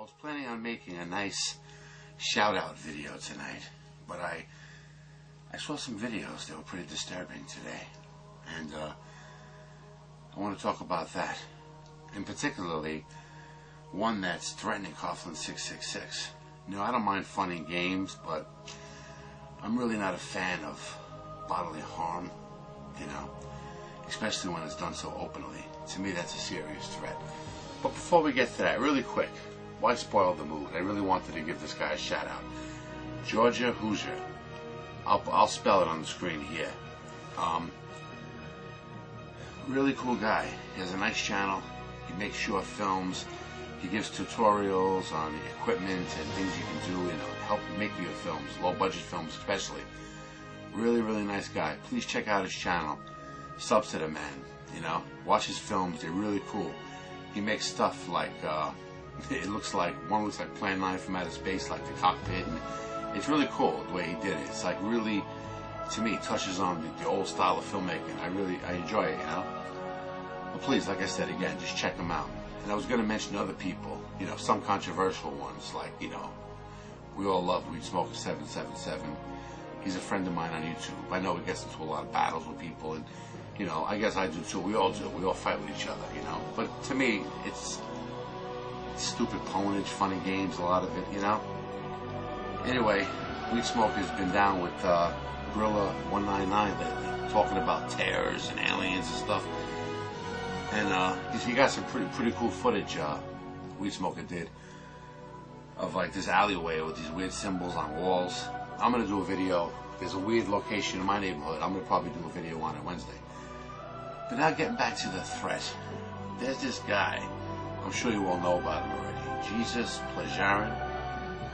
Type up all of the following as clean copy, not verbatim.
was planning on making a nice shout-out video tonight, but I saw some videos that were pretty disturbing today, and I want to talk about that, and particularly one that's threatening coughlan666. You know, I don't mind fun and games, but I'm really not a fan of bodily harm, you know, especially when it's done so openly. To me, that's a serious threat. But before we get to that, really quick, why spoil the mood? I really wanted to give this guy a shout out. Georgia Hoosier. I'll spell it on the screen here. Really cool guy. He has a nice channel. He makes short films. He gives tutorials on equipment and things you can do, you know, help make your films, low budget films especially. Really, really nice guy. Please check out his channel. Sub to the man, you know. Watch his films. They're really cool. He makes stuff like, it looks like, one looks like Plan 9 from outer space, like the cockpit, and it's really cool the way he did it. It's like really, to me, touches on the old style of filmmaking. I enjoy it, you know. But please, like I said again, just check him out. And I was going to mention other people, you know, some controversial ones, like, you know, we all love Weed Smoker 777. He's a friend of mine on YouTube. I know he gets into a lot of battles with people, and you know, I guess I do too. We all do. We all fight with each other, you know. But to me, it's stupid ponage, funny games, a lot of it, you know. Anyway, Weed Smoker's been down with Gorilla 199 lately, talking about terrors and aliens and stuff. And he got some pretty cool footage. Weed Smoker did of like this alleyway with these weird symbols on walls. I'm gonna do a video. There's a weird location in my neighborhood. I'm gonna probably do a video on it Wednesday. But now getting back to the threat, there's this guy. I'm sure you all know about him already. jesuspleyaran.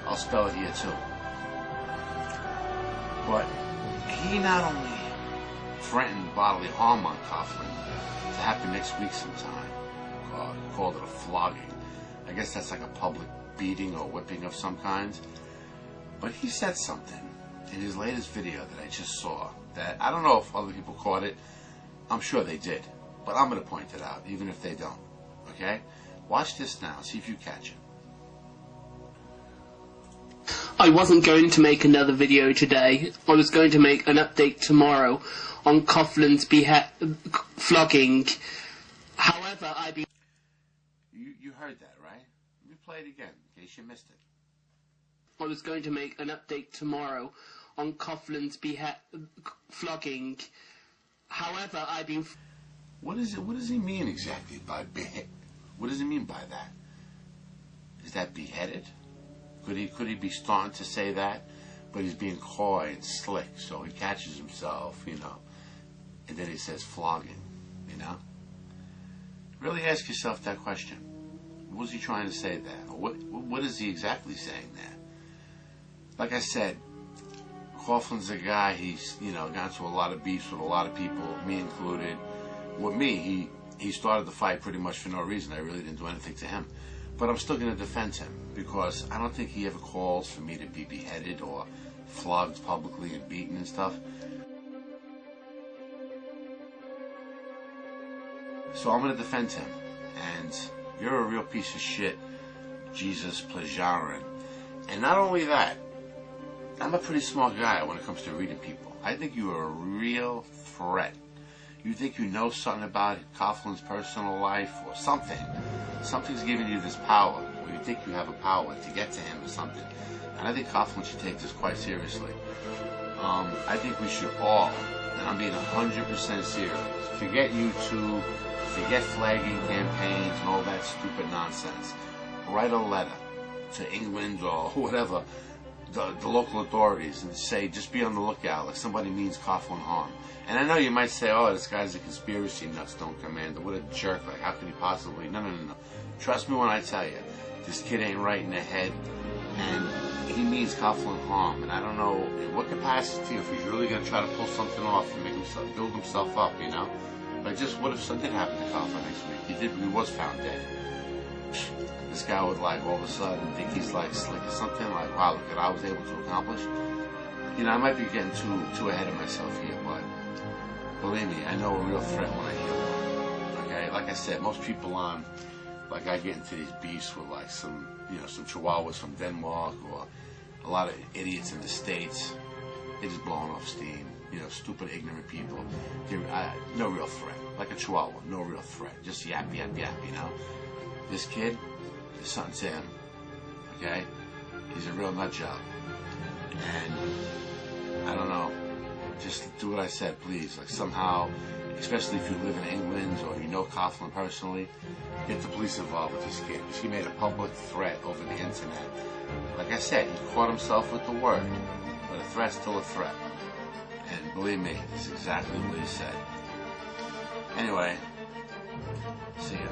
I'll spell it here too. But he not only threatened bodily harm on Coughlan to happen next week sometime. God, he called it a flogging. I guess that's like a public beating or whipping of some kind. But he said something in his latest video that I just saw that I don't know if other people caught it. I'm sure they did, but I'm going to point it out, even if they don't. Okay? Watch this now. See if you catch it. I wasn't going to make another video today. I was going to make an update tomorrow on Coughlan's flogging. However, You heard that, right? Let me play it again, in case you missed it. I was going to make an update tomorrow on Coughlan's flogging. However, I've been... What does he mean exactly by behead? What does he mean by that? Is that beheaded? Could he be starting to say that? But he's being coy and slick, so he catches himself, you know. And then he says flogging, you know. Really ask yourself that question. What was he trying to say there? Or what is he exactly saying there? Like I said, Coughlan's a guy, he's, you know, got into a lot of beefs with a lot of people, me included. With me, he started the fight pretty much for no reason. I really didn't do anything to him. But I'm still going to defend him, because I don't think he ever calls for me to be beheaded or flogged publicly and beaten and stuff. So I'm going to defend him. And you're a real piece of shit, jesuspleyaran. And not only that, I'm a pretty smart guy when it comes to reading people. I think you are a real threat. You think you know something about Coughlan's personal life or something. Something's giving you this power, or you think you have a power to get to him or something. And I think Coughlan should take this quite seriously. I think we should all, and I'm being 100% serious, forget YouTube, forget flagging campaigns and all that stupid nonsense. Write a letter to England or whatever, the local authorities, and say, just be on the lookout, like somebody means Coughlan harm. And I know you might say, oh, this guy's a conspiracy nut, Stonedcommander, what a jerk, like how could he possibly, no. Trust me when I tell you, this kid ain't right in the head, and he means Coughlan harm, and I don't know in what capacity, if he's really going to try to pull something off and make himself, build himself up, you know? But just what if something happened to Coughlan next week? He was found dead. This guy would like all of a sudden think he's like slick or something, like, wow, look what I was able to accomplish. You know, I might be getting too ahead of myself here, but believe me, I know a real threat when I hear one. Okay, like I said, most people on like I get into these beefs with like some chihuahuas from Denmark or a lot of idiots in the States. They're just blowing off steam. Stupid, ignorant people. No real threat. Like a chihuahua, no real threat. Just yap. This kid, there's something to him. Okay? He's a real nut job. And I don't know. Just do what I said, please. Like somehow, especially if you live in England or you know Coughlan personally, get the police involved with this kid. Because he made a public threat over the internet. Like I said, he caught himself with the word. But a threat's still a threat. And believe me, it's exactly what he said. Anyway, see ya.